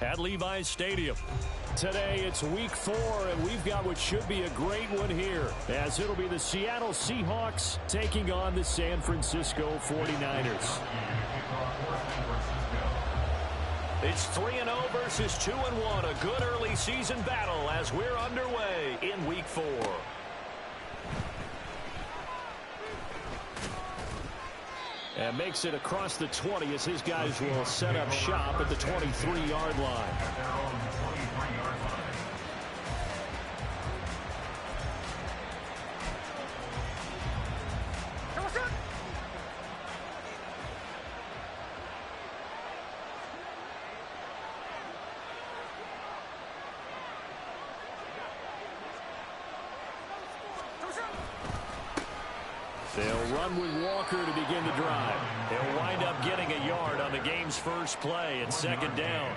at Levi's Stadium. Today it's week 4, and we've got what should be a great one here, as it'll be the Seattle Seahawks taking on the San Francisco 49ers. It's 3-0 versus 2-1, a good early season battle as we're underway in week 4. And makes it across the 20 as his guys will set up shop at the 23-yard line. They'll run with Walker to begin the drive. They'll wind up getting a yard on the game's first play at second down.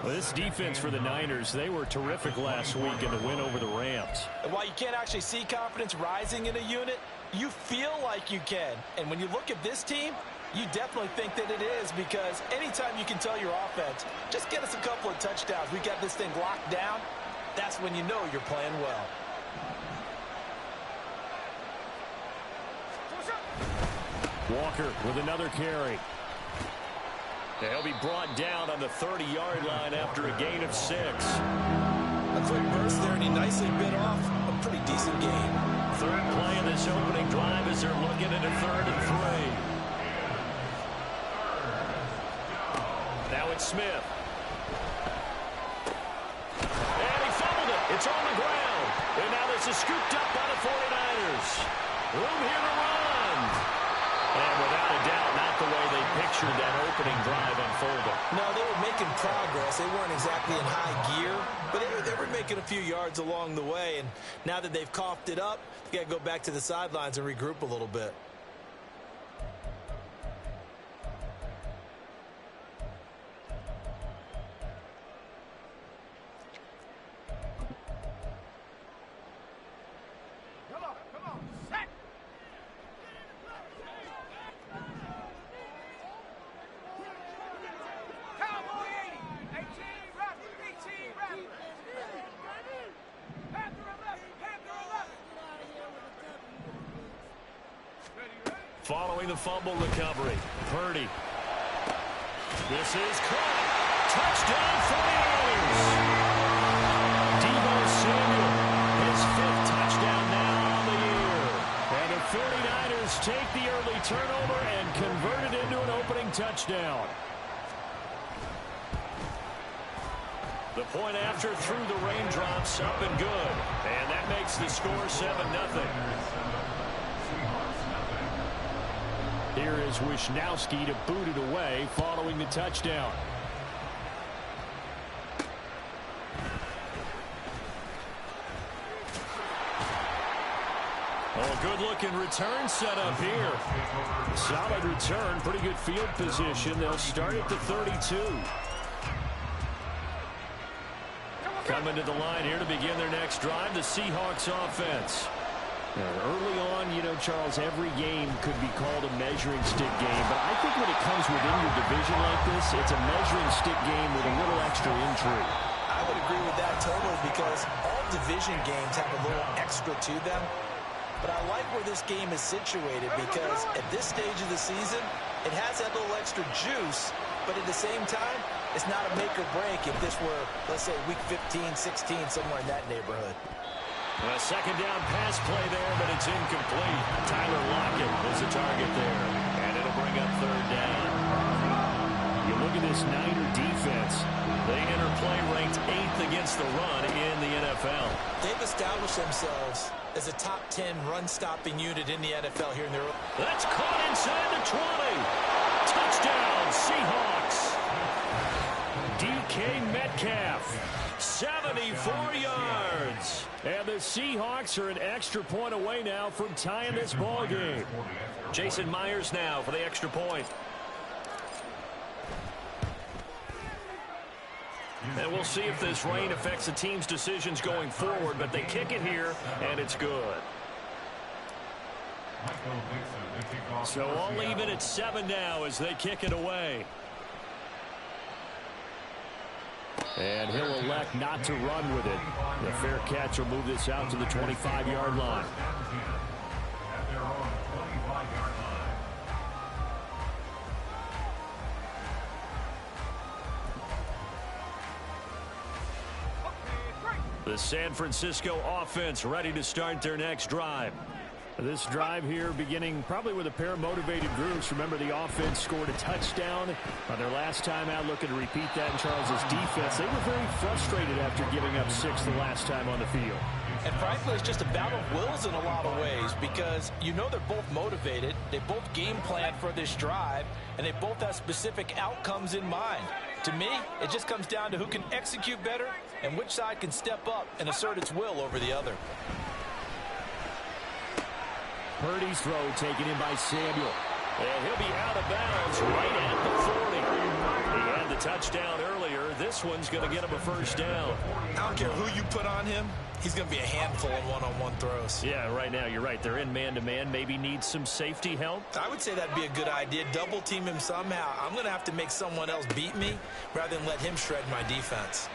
Well, this defense for the Niners, they were terrific last week in the win over the Rams. And while you can't actually see confidence rising in a unit, you feel like you can. And when you look at this team, you definitely think that it is, because anytime you can tell your offense, just get us a couple of touchdowns, we got this thing locked down, that's when you know you're playing well. Walker with another carry. He'll be brought down on the 30-yard line after a gain of 6. A quick burst there, and he nicely bit off a pretty decent gain. Third play of this opening drive as they're looking at a 3rd and 3. Now it's Smith. And he fumbled it. It's on the ground. And now this is scooped up by the 49ers. Room here to run. And without a doubt, not the way they pictured that opening drive unfolding. No, they were making progress. They weren't exactly in high gear, but they were making a few yards along the way. And now that they've coughed it up, they got to go back to the sidelines and regroup a little bit. Following the fumble recovery, Purdy. This is caught. Touchdown 49ers. Deebo Samuel, his 5th touchdown now on the year. And the 49ers take the early turnover and convert it into an opening touchdown. The point after through the raindrops, up and good. And that makes the score 7-0. Here is Wisnowski to boot it away following the touchdown. Oh, good-looking return set up here. Solid return, pretty good field position. They'll start at the 32. Coming to the line here to begin their next drive, the Seahawks offense. Early on, you know, Charles, every game could be called a measuring stick game. But I think when it comes within your division like this, it's a measuring stick game with a little extra intrigue. I would agree with that totally, because all division games have a little extra to them. But I like where this game is situated, because at this stage of the season, it has that little extra juice. But at the same time, it's not a make or break if this were, let's say, week 15, 16, somewhere in that neighborhood. A second down pass play there, but it's incomplete. Tyler Lockett was the target there, and it'll bring up 3rd down. You look at this Niner defense. They enter play ranked 8th against the run in the NFL. They've established themselves as a top 10 run-stopping unit in the NFL here in the early. That's caught inside the 20. Touchdown, Seahawks. DK Metcalf, 74 yards. And the Seahawks are an extra point away now from tying this ball game. Jason Myers now for the extra point. And we'll see if this rain affects the team's decisions going forward, but they kick it here, and it's good. So I'll leave it at 7 now as they kick it away. And he'll elect not to run with it. The fair catch will move this out to the 25-yard line. The San Francisco offense ready to start their next drive. This drive here beginning probably with a pair of motivated groups. Remember, the offense scored a touchdown on their last time out, looking to repeat that in Charles's defense. They were very frustrated after giving up 6 the last time on the field. And frankly, it's just a battle of wills in a lot of ways because you know they're both motivated. They both game plan for this drive, and they both have specific outcomes in mind. To me, it just comes down to who can execute better and which side can step up and assert its will over the other. Purdy's throw taken in by Samuel. And he'll be out of bounds right at the 40. He had the touchdown earlier. This one's going to get him a first down. I don't care who you put on him. He's going to be a handful in one-on-one throws. Yeah, right now you're right. They're in man-to-man. Maybe need some safety help. I would say that'd be a good idea. Double team him somehow. I'm going to have to make someone else beat me rather than let him shred my defense.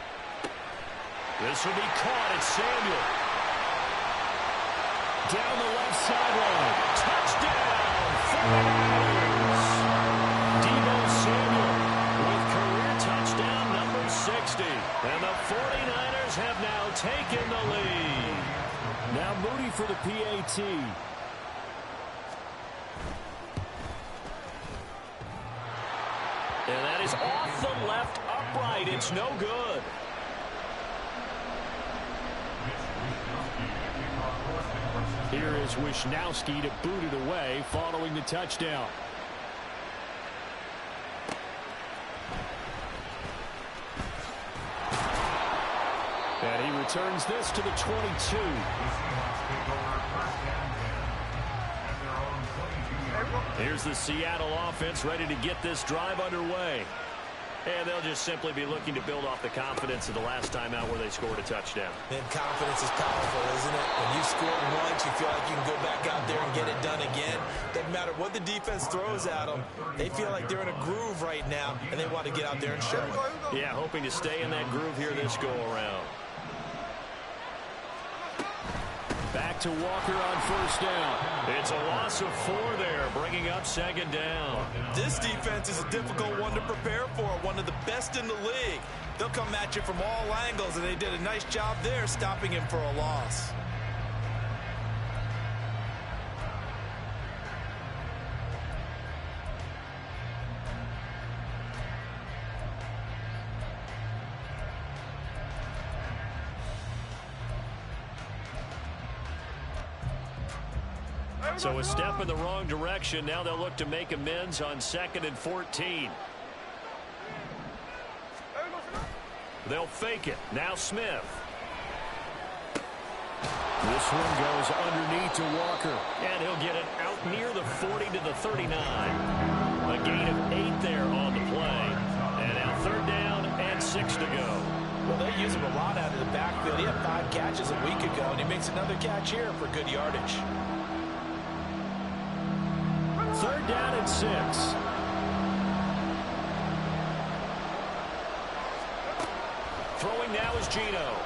This will be caught at Samuel. Down the left sideline. Touchdown! 49ers! Deebo Samuel with career touchdown number 60. And the 49ers have now taken the lead. Now Moody for the PAT. And that is off the left upright. It's no good. Here is Wisnowski to boot it away following the touchdown. And he returns this to the 22. Here's the Seattle offense ready to get this drive underway. And they'll just simply be looking to build off the confidence of the last time out where they scored a touchdown. And confidence is powerful, isn't it? When you score once, you feel like you can go back out there and get it done again. Doesn't matter what the defense throws at them. They feel like they're in a groove right now, and they want to get out there and show it. Yeah, hoping to stay in that groove here this go-around. Back to Walker on first down. It's a loss of 4 there, bringing up second down. This defense is a difficult one to prepare for, one of the best in the league. They'll come at you from all angles, and they did a nice job there stopping him for a loss. So a step in the wrong direction. Now they'll look to make amends on 2nd and 14. They'll fake it. Now Smith. This one goes underneath to Walker. And he'll get it out near the 40 to the 39. A gain of 8 there on the play. And now 3rd down and 6 to go. Well, they use him a lot out of the backfield. He had 5 catches a week ago, and he makes another catch here for good yardage. 3rd down and 6. Throwing now is Gino.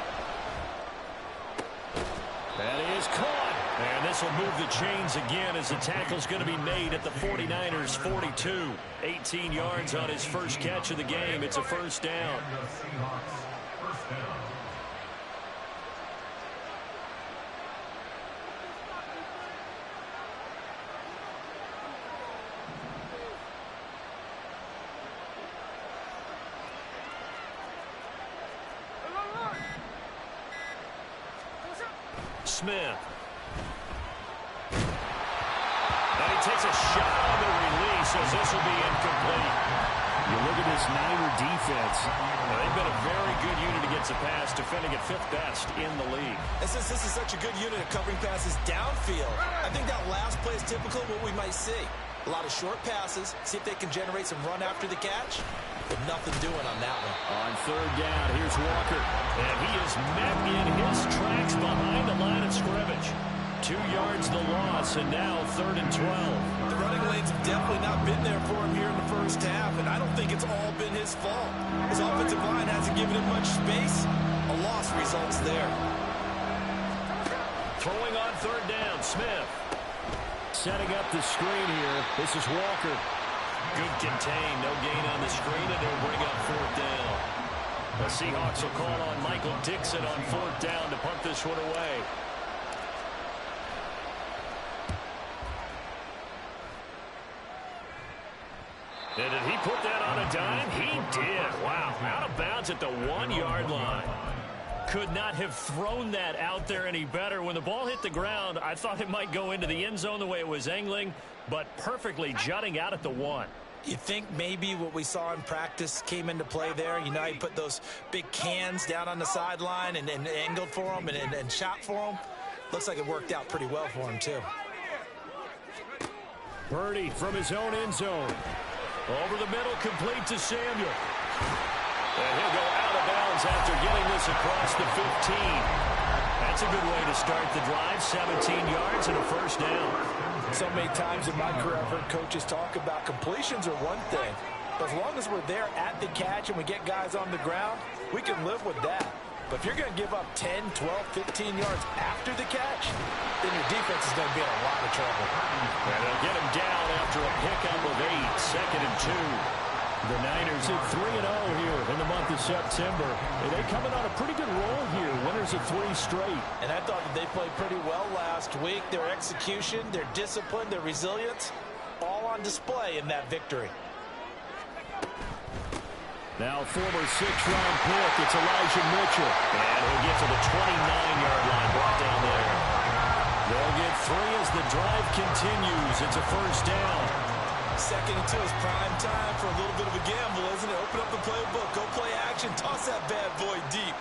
That is caught. And this will move the chains again as the tackle's going to be made at the 49ers 42. 18 yards on his first catch of the game. It's a first down. Smith. And he takes a shot on the release as this will be incomplete. You look at this Niner defense. They've been a very good unit against the pass, defending at 5th best in the league. And since this is such a good unit at covering passes downfield, I think that last play is typical of what we might see. A lot of short passes, see if they can generate some run after the catch. But nothing doing on that one. On 3rd down, here's Walker. And he is met in his tracks behind the line of scrimmage. 2 yards the loss, and now 3rd and 12. The running lanes have definitely not been there for him here in the first half, and I don't think it's all been his fault. His offensive line hasn't given giving him much space. A loss results there. Throwing on third down, Smith. Setting up the screen here. This is Walker. Good contain. No gain on the screen, and they'll bring up fourth down. The Seahawks will call on Michael Dixon on fourth down to punt this one away. And did he put that on a dime? He did. Wow. Out of bounds at the 1-yard line. Could not have thrown that out there any better. When the ball hit the ground, I thought it might go into the end zone the way it was angling, but perfectly jutting out at the 1. You think maybe what we saw in practice came into play there? You know, he put those big cans down on the sideline and angled for him and shot for him. Looks like it worked out pretty well for him, too. Purdy from his own end zone. Over the middle, complete to Samuel. And he'll go out of bounds after getting this across the 15. That's a good way to start the drive. 17 yards and a first down. So many times in my career, I've heard coaches talk about completions are one thing. But as long as we're there at the catch and we get guys on the ground, we can live with that. But if you're going to give up 10, 12, 15 yards after the catch, then your defense is going to be in a lot of trouble. And they'll get him down after a pickup of 8, 2nd and 2. The Niners at 3-0 here in the month of September. And they coming on a pretty good roll here. Winners of 3 straight. And I thought that they played pretty well last week. Their execution, their discipline, their resilience, all on display in that victory. Now former 6th-round pick, it's Elijah Mitchell. And he'll get to the 29-yard line, brought down there. They'll get 3 as the drive continues. It's a first down. 2nd and 2 is prime time for a little bit of a gamble, isn't it? Open up the playbook, go play action, toss that bad boy deep.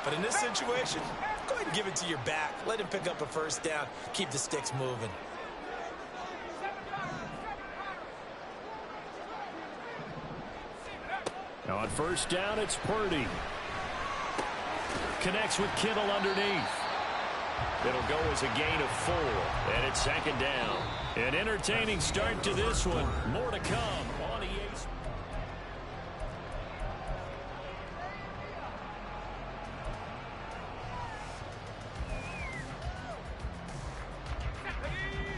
But in this situation, go ahead and give it to your back. Let him pick up a first down. Keep the sticks moving. Now on first down, it's Purdy. Connects with Kittle underneath. It'll go as a gain of 4, and it's 2nd down. An entertaining start to this one. More to come on EA.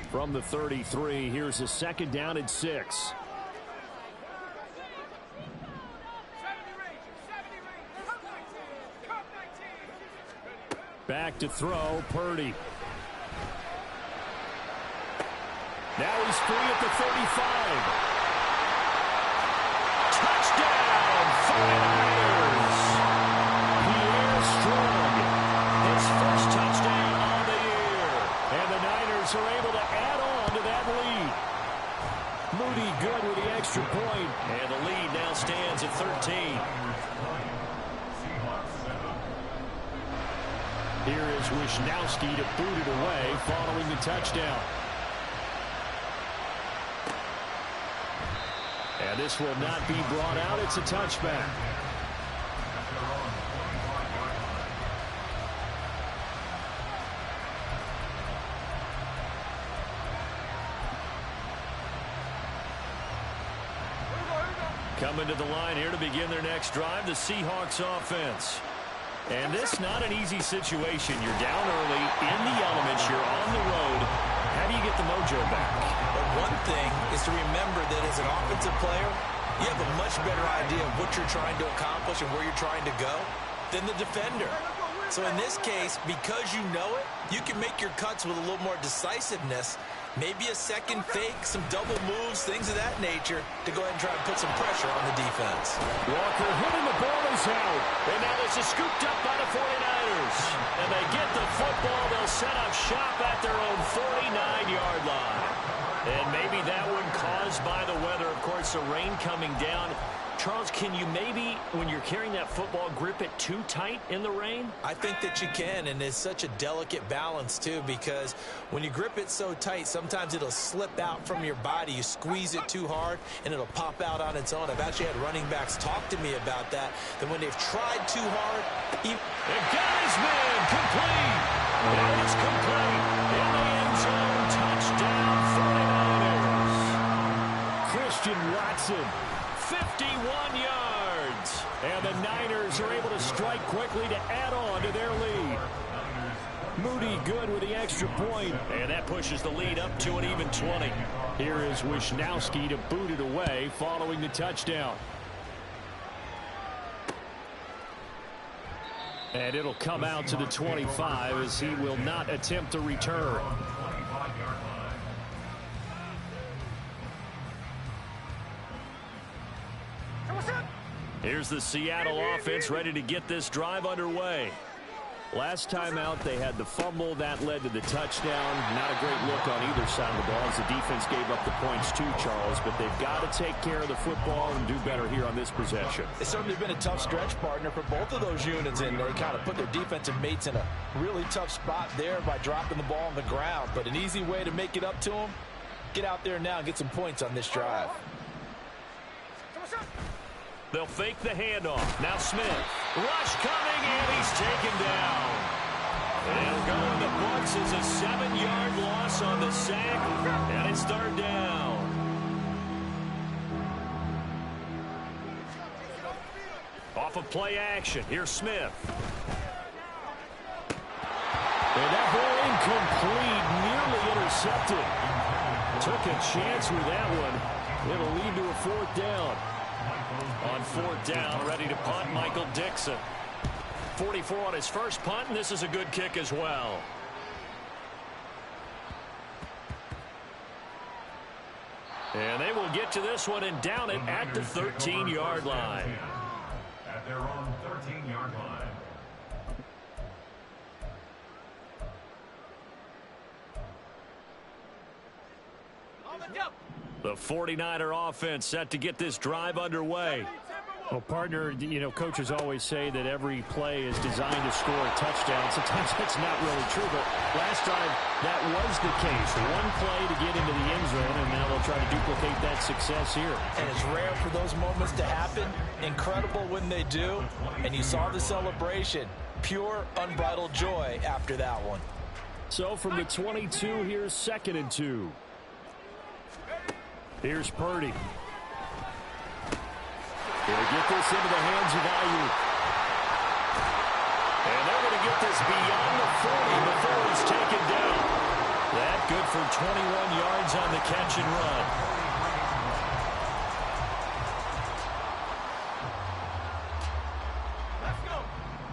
From the 33, here's a 2nd down and 6. Back to throw, Purdy. Now he's free at the 35. Touchdown, 49ers. Pierre Strong, his first touchdown on the year. And the Niners are able to add on to that lead. Moody good with the extra point. And the lead now stands at 13. Here is Wisnowski to boot it away following the touchdown. And this will not be brought out. It's a touchback. Coming to the line here to begin their next drive, the Seahawks offense. And this not an easy situation. You're down early, in the elements, you're on the road. How do you get the mojo back? Well, one thing is to remember that as an offensive player, you have a much better idea of what you're trying to accomplish and where you're trying to go than the defender. So in this case, because you know it, you can make your cuts with a little more decisiveness. Maybe a second fake, some double moves, things of that nature to go ahead and try and put some pressure on the defense. Walker hitting the ball is out. And now this is scooped up by the 49ers. And they get the football. They'll set up shop at their own 49-yard line. And maybe that one caused by the weather. Of course, the rain coming down. Charles, can you maybe, when you're carrying that football, grip it too tight in the rain? I think that you can, and it's such a delicate balance, too, because when you grip it so tight, sometimes it'll slip out from your body. You squeeze it too hard, and it'll pop out on its own. I've actually had running backs talk to me about that when they've tried too hard. And got his man complete. And it's complete. In the end zone, touchdown 49ers. Christian Watson. 51 yards. And the Niners are able to strike quickly to add on to their lead. Moody good with the extra point. And that pushes the lead up to an even 20. Here is Wisnowski to boot it away following the touchdown. And it'll come out to the 25 as he will not attempt a return. Here's the Seattle offense ready to get this drive underway. Last time out, they had the fumble. That led to the touchdown. Not a great look on either side of the ball as the defense gave up the points too, Charles. But they've got to take care of the football and do better here on this possession. It's certainly been a tough stretch, partner, for both of those units, and they kind of put their defensive mates in a really tough spot there by dropping the ball on the ground. But an easy way to make it up to them, get out there now and get some points on this drive. They'll fake the handoff. Now Smith. Rush coming, and he's taken down. It'll go in the books as a 7-yard loss on the sack, and it's third down. Off of play action. Here's Smith. And that ball incomplete, nearly intercepted. Took a chance with that one. It'll lead to a fourth down. On fourth down, ready to punt, Michael Dixon. 44 on his first punt, and this is a good kick as well. And they will get to this one and down it at the 13-yard line. At their own 13-yard line. The 49er offense set to get this drive underway. Well, partner, you know, coaches always say that every play is designed to score a touchdown. Sometimes that's not really true, but last drive that was the case. One play to get into the end zone, and now they'll try to duplicate that success here. And it's rare for those moments to happen. Incredible when they do. And you saw the celebration. Pure, unbridled joy after that one. So from the 22, here's 2nd and 2. Here's Purdy. He'll get this into the hands of Ayuk. And they're going to get this beyond the 40 before he's taken down. That good for 21 yards on the catch and run.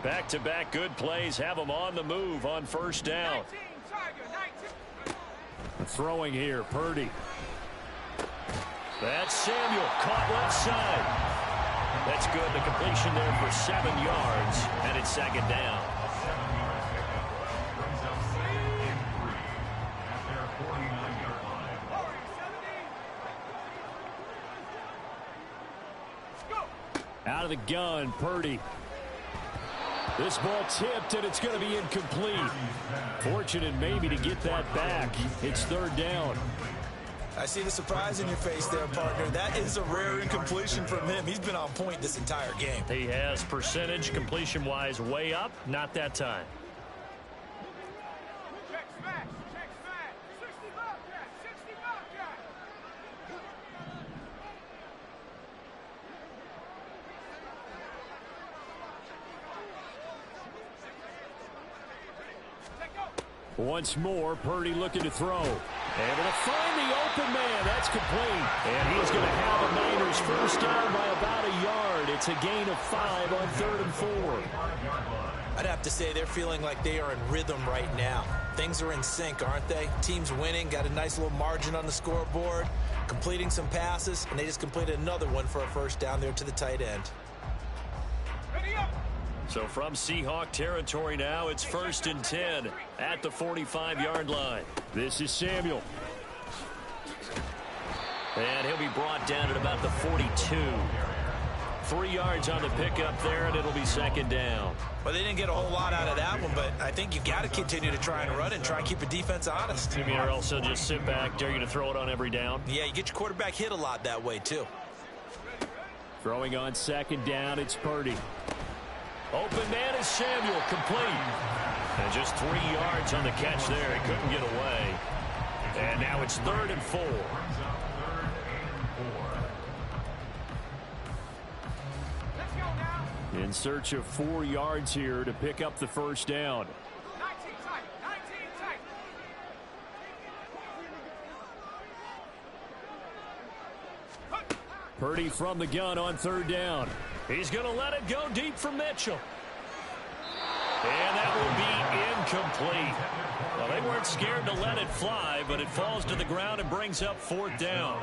Back-to-back good plays have them on the move on first down. Throwing here, Purdy. That's Samuel, caught left side. That's good. The completion there for 7 yards, and it's 2nd down. Out of the gun, Purdy. This ball tipped, and it's going to be incomplete. Fortunate maybe to get that back. It's 3rd down. I see the surprise in your face there, partner. That is a rare incompletion from him. He's been on point this entire game. He has percentage, completion-wise, way up. Not that time. Check smash. 65 catch. 65 catch. Once more, Purdy looking to throw. Able to find the open man. That's complete. And he's going to have a Niners first down by about a yard. It's a gain of 5 on 3rd and 4. I'd have to say they're feeling like they are in rhythm right now. Things are in sync, aren't they? Team's winning, got a nice little margin on the scoreboard, completing some passes, and they just completed another one for a first down there to the tight end. Ready up. So from Seahawk territory now, it's 1st and 10 at the 45-yard line. This is Samuel. And he'll be brought down at about the 42. 3 yards on the pickup there, and it'll be 2nd down. Well, they didn't get a whole lot out of that one, but I think you got to continue to try and run and try and keep the defense honest. You mean, or else they'll just sit back, dare you to throw it on every down? Yeah, you get your quarterback hit a lot that way, too. Throwing on 2nd down, it's Purdy. Open man is Samuel, complete. And just 3 yards on the catch there. He couldn't get away. And now it's 3rd and 4. Let's go now. In search of 4 yards here to pick up the first down. 19 tight, 19 tight. Purdy from the gun on 3rd down. He's going to let it go deep for Mitchell. And that will be incomplete. Well, they weren't scared to let it fly, but it falls to the ground and brings up 4th down.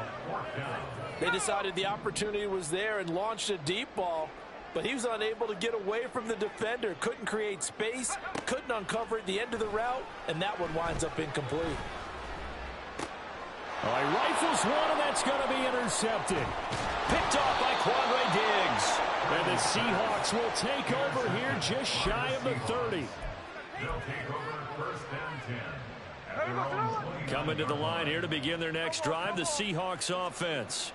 They decided the opportunity was there and launched a deep ball, but he was unable to get away from the defender. Couldn't create space, couldn't uncover at the end of the route, and that one winds up incomplete. He rifles one, and that's going to be intercepted. Picked off by Quandre Diggs. And the Seahawks will take over here just shy of the 30. They'll take over 1st and 10. At their own 20. Coming to the line here to begin their next drive, the Seahawks offense.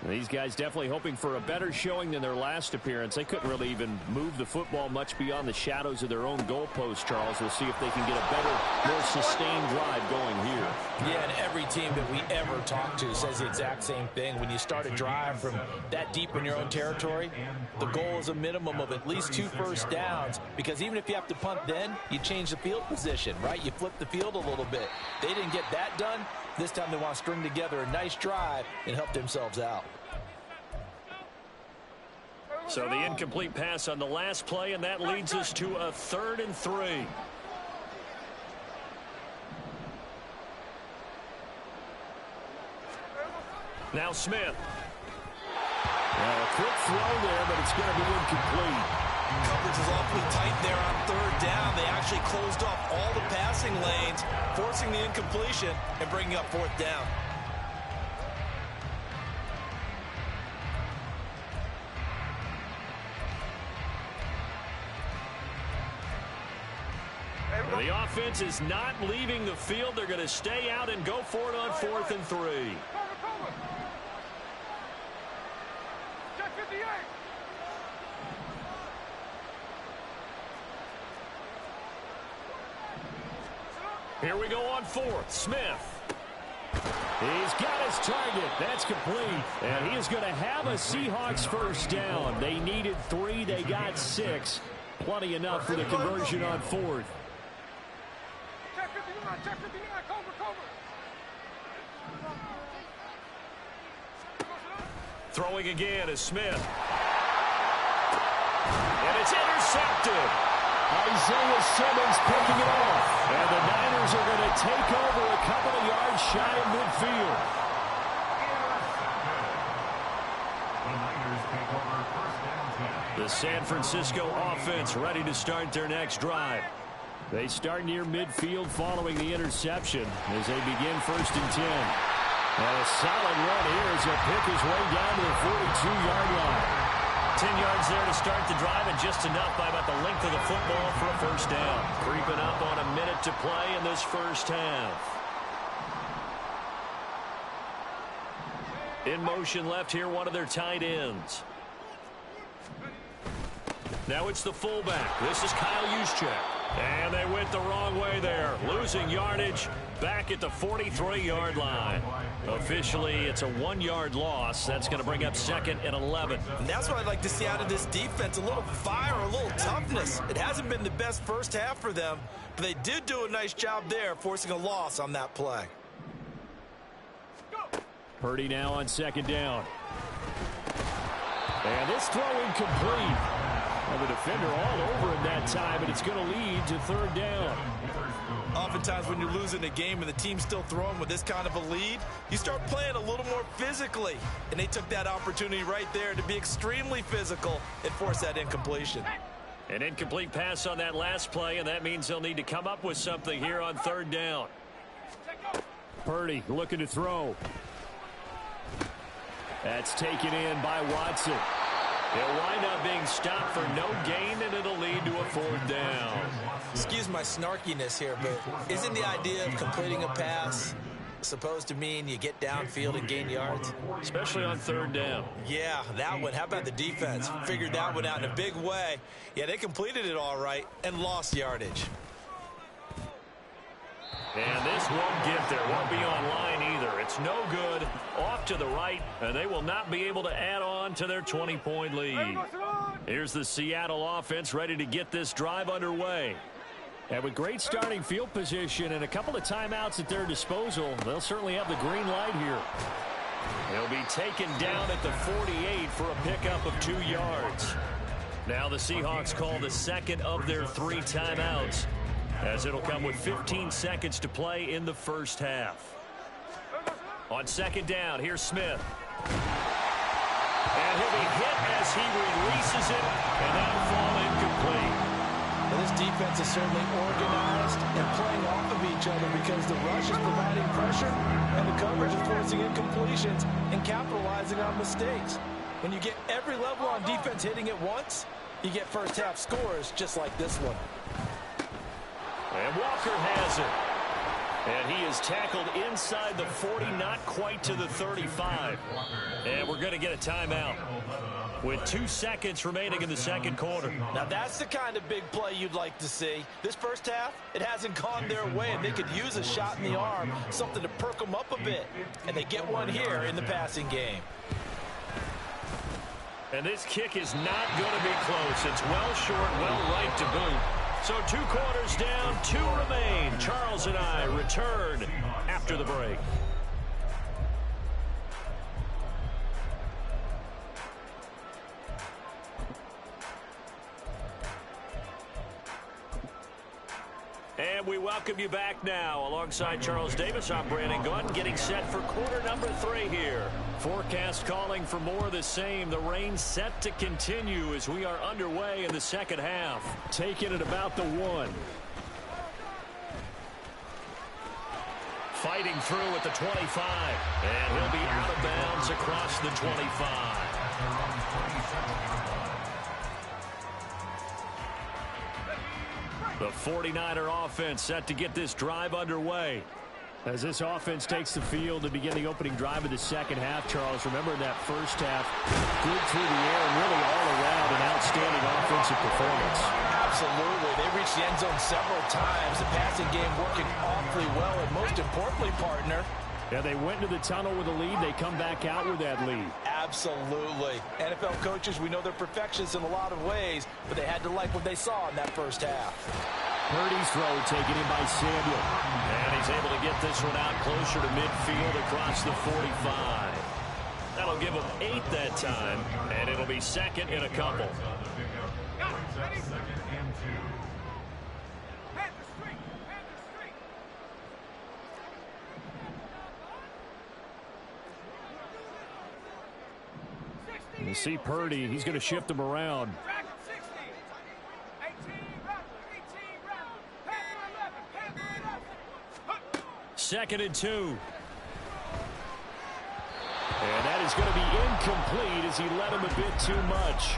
These guys definitely hoping for a better showing than their last appearance. They couldn't really even move the football much beyond the shadows of their own goalpost, Charles. We'll see if they can get a better, more sustained drive going here. Yeah, and every team that we ever talk to says the exact same thing. When you start a drive from that deep in your own territory, the goal is a minimum of at least 2 first downs, because even if you have to punt then, you change the field position, right? You flip the field a little bit. They didn't get that done. This time they want to string together a nice drive and help themselves out. So the incomplete pass on the last play, and that leads us to a 3rd and 3. Now Smith. Well, a quick throw there, but it's going to be incomplete. Coverage is awfully tight there on 3rd down. They actually closed off all the passing lanes, forcing the incompletion and bringing up 4th down. The offense is not leaving the field. They're going to stay out and go for it on 4th and 3. Cover. Check 58. Here we go on 4th. Smith. He's got his target. That's complete. And he is going to have a Seahawks first down. They needed 3. They got 6. Plenty enough for the conversion on 4th. Check 59, check 59, cover. Throwing again is Smith. And it's intercepted. Isaiah Simmons picking it off. And the Niners are going to take over a couple of yards shy of midfield. The Niners take over 1st and 10. The San Francisco offense ready to start their next drive. They start near midfield following the interception as they begin 1st and 10. And a solid run here as he'll pick his way down to the 42-yard line. 10 yards there to start the drive, and just enough by about the length of the football for a first down. Creeping up on a minute to play in this first half. In motion left here, one of their tight ends. Now it's the fullback. This is Kyle Juszczyk. And they went the wrong way there. Losing yardage back at the 43-yard line. Officially, it's a 1-yard loss. That's going to bring up 2nd and 11. And that's what I'd like to see out of this defense. A little fire, a little toughness. It hasn't been the best first half for them, but they did do a nice job there, forcing a loss on that play. Purdy now on 2nd down. And this throw incomplete. Well, the defender all over him that time, and it's going to lead to 3rd down. Oftentimes when you're losing a game and the team's still throwing with this kind of a lead, you start playing a little more physically. And they took that opportunity right there to be extremely physical and force that incompletion. An incomplete pass on that last play, and that means they'll need to come up with something here on 3rd down. Purdy looking to throw. That's taken in by Watson. He'll wind up being stopped for no gain, and it'll lead to a 4th down. Excuse my snarkiness here, but isn't the idea of completing a pass supposed to mean you get downfield and gain yards? Especially on 3rd down. Yeah, that one. How about the defense? Figured that one out in a big way. Yeah, they completed it all right and lost yardage. And this won't get there. Won't be online either. It's no good. Off to the right, and they will not be able to add on to their 20-point lead. Here's the Seattle offense ready to get this drive underway. And with great starting field position and a couple of timeouts at their disposal, they'll certainly have the green light here. He'll be taken down at the 48 for a pickup of 2 yards. Now the Seahawks call the second of their 3 timeouts, as it'll come with 15 seconds to play in the first half. On second down, here's Smith. And he'll be hit as he releases it, and that'll fall incomplete. Well, this defense is certainly organized and playing off of each other because the rush is providing pressure and the coverage is forcing incompletions and capitalizing on mistakes. When you get every level on defense hitting at once, you get first half scores just like this one. And Walker has it. And he is tackled inside the 40, not quite to the 35. And we're going to get a timeout with 2 seconds remaining in the second quarter. Now that's the kind of big play you'd like to see. This first half, it hasn't gone their way, and they could use a shot in the arm, something to perk them up a bit. And they get one here in the passing game. And this kick is not going to be close. It's well short, well right to boot. So 2 quarters down, 2 remain. Charles and I return after the break. And we welcome you back now. Alongside Charles Davis, I'm Brandon Gunn, getting set for quarter number 3 here. Forecast calling for more of the same. The rain set to continue as we are underway in the second half. Taking it about the 1. Fighting through at the 25. And he'll be out of bounds across the 25. The 49er offense set to get this drive underway. As this offense takes the field to begin the opening drive of the second half, Charles, remember in that first half, good through the air and really all around an outstanding offensive performance. Absolutely. They reached the end zone several times. The passing game working awfully well, and most importantly, partner, yeah, they went into the tunnel with a lead. They come back out with that lead. Absolutely. NFL coaches, we know they're perfectionists in a lot of ways, but they had to like what they saw in that first half. Purdy's throw taken in by Samuel. And he's able to get this one out closer to midfield across the 45. That'll give him 8 that time, and it'll be second in a couple. You see Purdy, he's going to shift him around. Second and 2. And that is going to be incomplete as he led him a bit too much.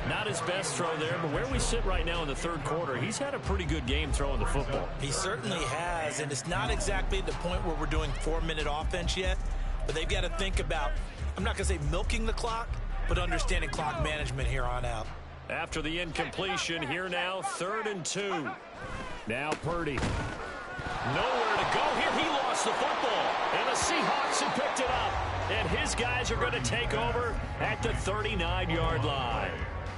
Not his best throw there, but where we sit right now in the third quarter, he's had a pretty good game throwing the football. He certainly has, and it's not exactly the point where we're doing 4-minute offense yet, but they've got to think about, I'm not going to say milking the clock, but understanding clock management here on out. After the incompletion, here now, 3rd and 2. Now Purdy. Nowhere to go here. He lost the football, and the Seahawks have picked it up. And his guys are going to take over at the 39-yard line.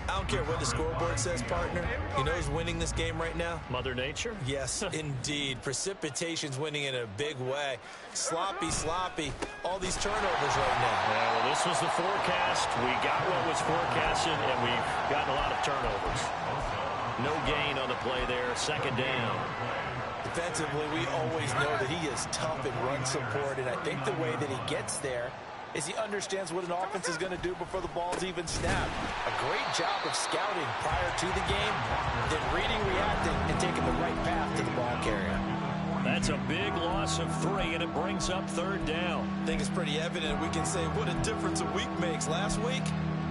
I don't care what the scoreboard says, partner. You know who's winning this game right now? Mother Nature? Yes, indeed. Precipitation's winning in a big way. Sloppy, all these turnovers right now. Yeah, well, this was the forecast. We got what was forecasted, and we've gotten a lot of turnovers. No gain on the play there. Second down. Defensively, we always know that he is tough in run support, and I think the way that he gets there is he understands what an offense is going to do before the ball's even snapped. A great job of scouting prior to the game, then reading, reacting, and taking the right path to the ball carrier. That's a big loss of 3, and it brings up 3rd down. I think it's pretty evident. We can say what a difference a week makes. Last week,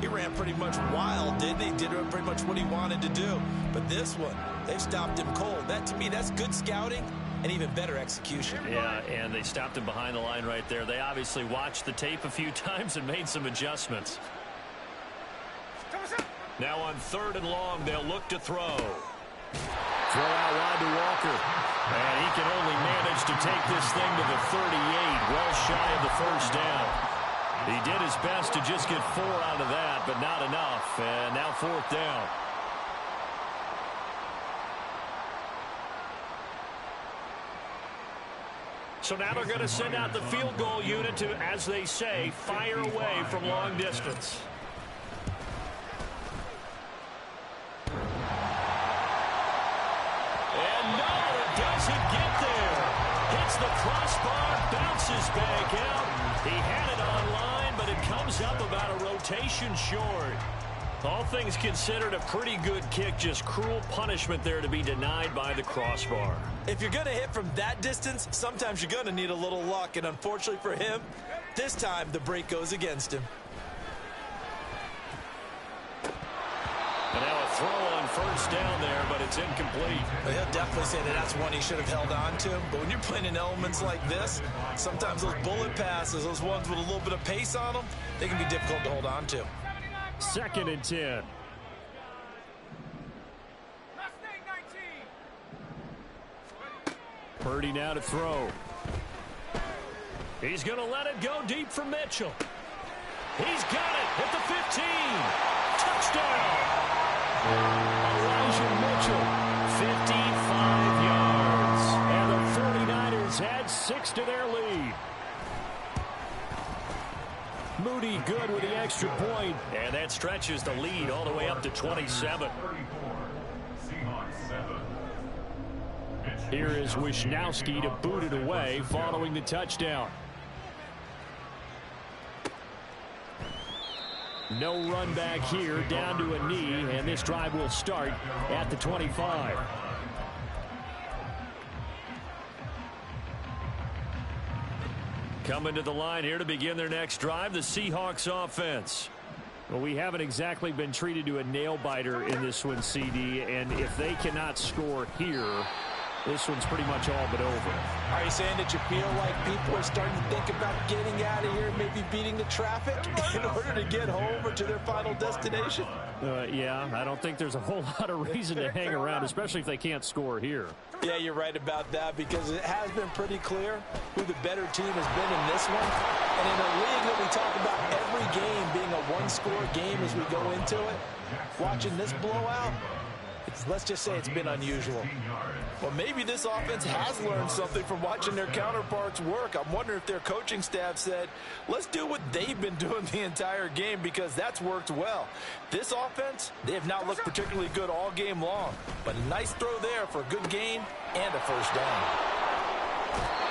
he ran pretty much wild, didn't he? Did pretty much what he wanted to do. But this one, they've stopped him cold. That, to me, that's good scouting and even better execution. Yeah, and they stopped him behind the line right there. They obviously watched the tape a few times and made some adjustments. Now on 3rd and long, they'll look to throw. Throw out wide to Walker. And he can only manage to take this thing to the 38, well shy of the first down. He did his best to just get 4 out of that, but not enough. And now 4th down. So now they're going to send out the field goal unit to, as they say, fire away from long distance. And no, it doesn't get there. Hits the crossbar, bounces back out. He had it online, but it comes up about a rotation short. All things considered, a pretty good kick, just cruel punishment there to be denied by the crossbar. If you're going to hit from that distance, sometimes you're going to need a little luck, and unfortunately for him, this time the break goes against him. And now a throw on 1st down there, but it's incomplete. Well, he'll definitely say that that's one he should have held on to. But when you're playing in elements like this, sometimes those bullet passes, those ones with a little bit of pace on them, they can be difficult to hold on to. 2nd and 10. Purdy now to throw. He's going to let it go deep for Mitchell. He's got it at the 15. Touchdown. Elijah Mitchell, 55 yards. And the 49ers add 6 to their lead. Moody good with the extra point. And that stretches the lead all the way up to 27. Here is Wisnowski to boot it away following the touchdown. No run back here, down to a knee, and this drive will start at the 25. Coming to the line here to begin their next drive, the Seahawks offense. Well, we haven't exactly been treated to a nail-biter in this one, CD, and if they cannot score here, this one's pretty much all but over. Are you saying that you feel like people are starting to think about getting out of here, maybe beating the traffic in order to get home or to their final destination? Yeah, I don't think there's a whole lot of reason to hang around, especially if they can't score here. Yeah, you're right about that, because it has been pretty clear who the better team has been in this one. And in a league that we talk about every game being a one-score game as we go into it, watching this blowout, let's just say it's been unusual. Well, maybe this offense has learned something from watching their counterparts work. I'm wondering if their coaching staff said, let's do what they've been doing the entire game, because that's worked well. This offense, they have not looked particularly good all game long. But a nice throw there for a good gain and a 1st down.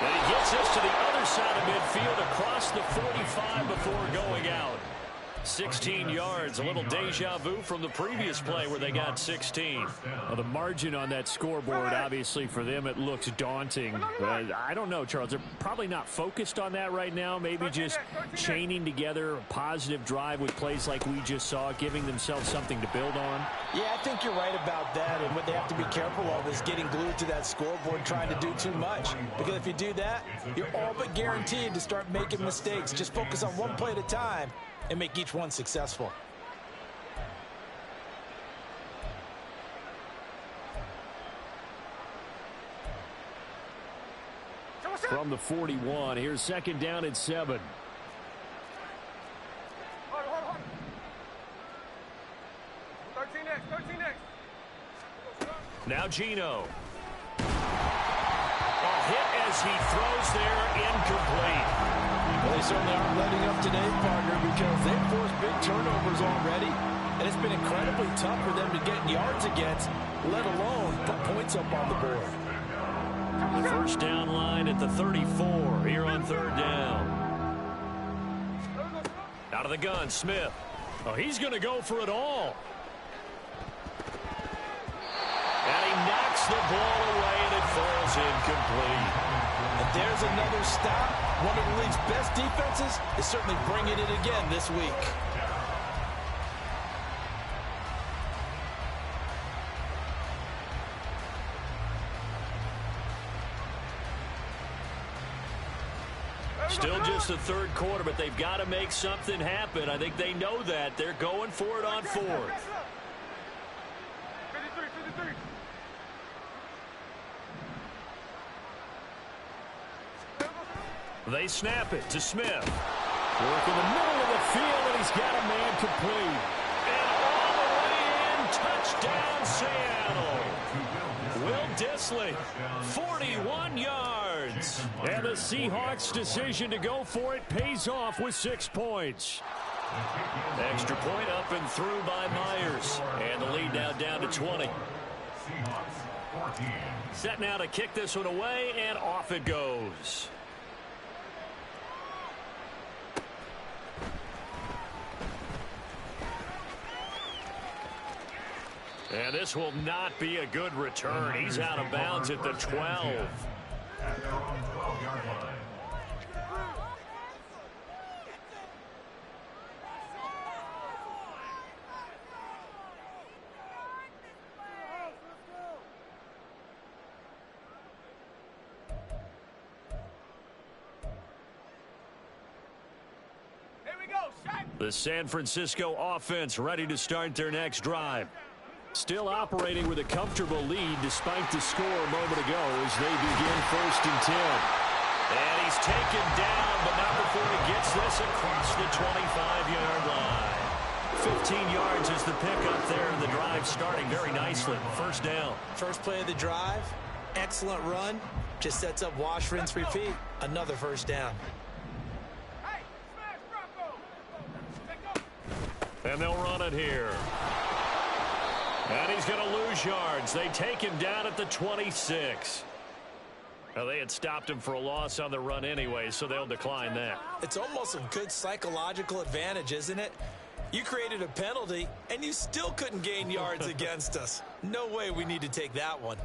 And he gets us to the other side of midfield across the 45 before going out. 16 yards, a little deja vu from the previous play where they got 16. Well, the margin on that scoreboard, obviously for them, it looks daunting. I don't know, Charles. They're probably not focused on that right now. Maybe just chaining together a positive drive with plays like we just saw, giving themselves something to build on. Yeah, I think you're right about that. And what they have to be careful of is getting glued to that scoreboard, trying to do too much. Because if you do that, you're all but guaranteed to start making mistakes. Just focus on one play at a time and make each one successful. From the 41, here's 2nd down and 7. Hold. 13 next. Now Geno. A hit as he throws there, incomplete. Well, they certainly aren't letting up today, partner, because they've forced big turnovers already, and it's been incredibly tough for them to get yards against, let alone put points up on the board. The 1st down line at the 34 here on 3rd down. Out of the gun, Smith. Oh, he's going to go for it all. And he knocks the ball away, and it falls incomplete. And there's another stop. One of the league's best defenses is certainly bringing it again this week. Still just the 3rd quarter, but they've got to make something happen. I think they know that. They're going for it on 4th. They snap it to Smith. Work in the middle field, and he's got a man complete. And all the way in, touchdown Seattle. Will Dissly, 41 yards. And the Seahawks' decision to go for it pays off with 6 points. Extra point up and through by Myers. And the lead now down to 20. Set now to kick this one away, and off it goes. And this will not be a good return. He's out of bounds at the 12. At their own 12-yard line. The San Francisco offense ready to start their next drive. Still operating with a comfortable lead despite the score a moment ago as they begin 1st and 10. And he's taken down, but not before he gets this across the 25-yard line. 15 yards is the pickup there, and the drive starting very nicely. 1st down. First play of the drive, excellent run. Just sets up wash, rinse, repeat. Another 1st down. And they'll run it here. And he's going to lose yards. They take him down at the 26. Well, they had stopped him for a loss on the run anyway, so they'll decline that. It's almost a good psychological advantage, isn't it? You created a penalty, and you still couldn't gain yards against us. No way we need to take that one.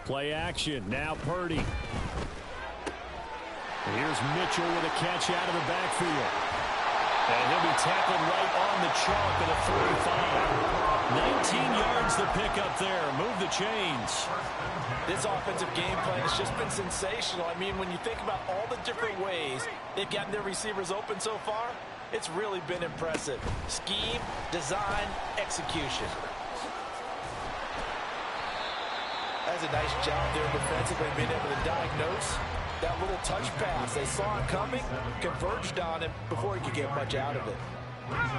Play action. Now Purdy. Here's Mitchell with a catch out of the backfield. And he'll be tackled right on the chalk at a 45. 19 yards the pickup there. Move the chains. This offensive game plan has just been sensational. I mean, when you think about all the different ways they've gotten their receivers open so far, it's really been impressive. Scheme, design, execution. That's a nice job there defensively, being able to diagnose that little touch pass. They saw it coming, converged on him before he could get much out of it.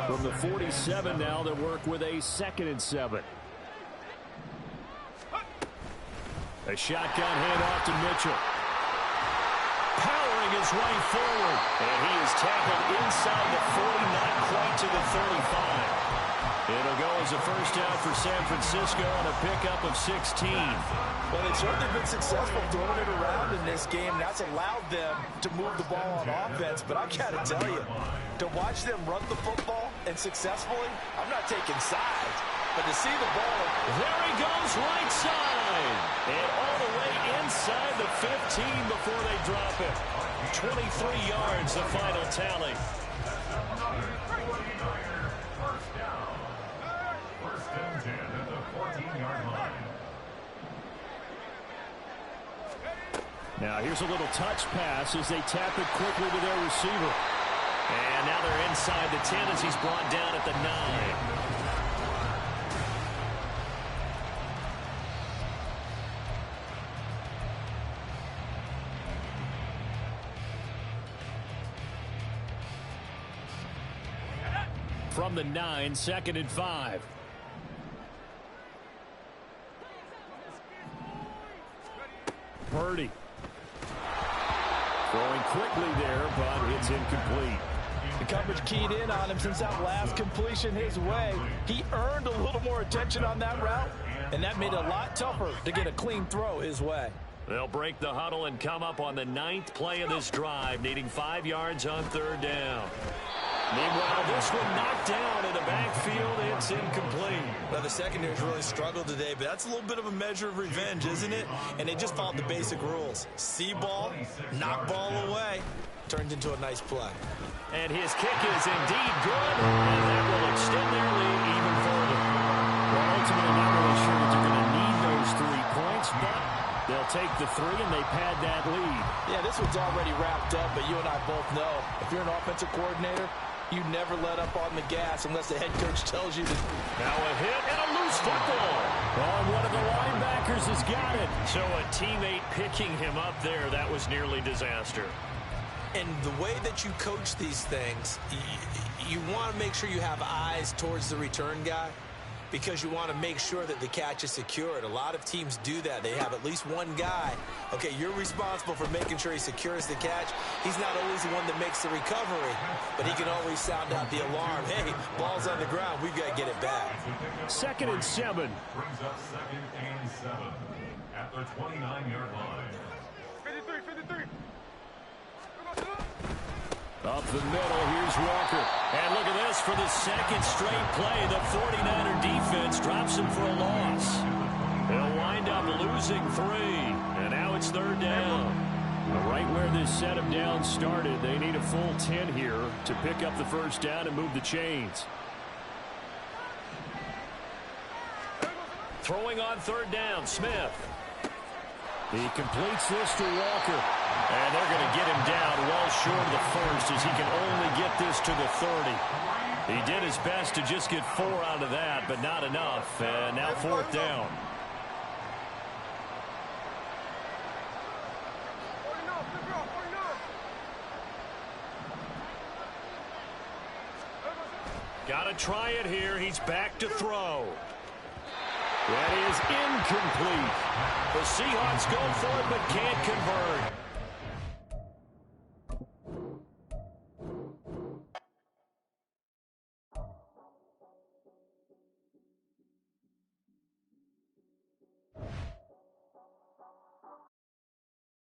From the 47 now, they work with a 2nd and 7. A shotgun handoff to Mitchell. Powering his way forward. And he is tackled inside the 40, not quite to the 35. It'll go as a 1st down for San Francisco on a pickup of 16. Well, they've certainly been successful throwing it around in this game. That's allowed them to move the ball on offense. But I got to tell you, to watch them run the football and successfully, I'm not taking sides. But to see the ball, there he goes right side. And all the way inside the 15 before they drop it. 23 yards, the final tally. Now here's a little touch pass as they tap it quickly to their receiver. And now they're inside the 10 as he's brought down at the 9. From the 9, 2nd and 5. Purdy. Throwing quickly there, but it's incomplete. The coverage keyed in on him since that last completion his way. He earned a little more attention on that route, and that made it a lot tougher to get a clean throw his way. They'll break the huddle and come up on the 9th play of this drive, needing 5 yards on 3rd down. Meanwhile, this one knocked down in the backfield. It's incomplete. Well, the secondary's really struggled today, but that's a little bit of a measure of revenge, isn't it? And they just followed the basic rules. See ball, knock ball away. Turns into a nice play. And his kick is indeed good, and that will extend their lead even further. Well, ultimately, not really sure that they're going to need those 3 points, but they'll take the 3 and they pad that lead. Yeah, this one's already wrapped up, but you and I both know if you're an offensive coordinator, You never let up on the gas unless the head coach tells you to. Now a hit and a loose football. Oh, one of the linebackers has got it. So a teammate picking him up there, that was nearly disaster. And the way that you coach these things, you want to make sure you have eyes towards the return guy because you want to make sure that the catch is secured. A lot of teams do that. They have at least one guy. Okay, you're responsible for making sure he secures the catch. He's not always the one that makes the recovery, but he can always sound out the alarm. Hey, ball's on the ground. We've got to get it back. 2nd and 7. Brings up 2nd and 7 at the 29-yard line. 53. Up the middle, here's Walker. And look at this for the 2nd straight play. The 49er defense drops him for a loss. They'll wind up losing 3. And now it's 3rd down. Right where this set of downs started, they need a full 10 here to pick up the 1st down and move the chains. Throwing on 3rd down, Smith. He completes this to Walker. And they're going to get him down well short of the 1st as he can only get this to the 30. He did his best to just get 4 out of that, but not enough. And now 4th down. Got to try it here. He's back to throw. That is incomplete. The Seahawks go for it but can't convert.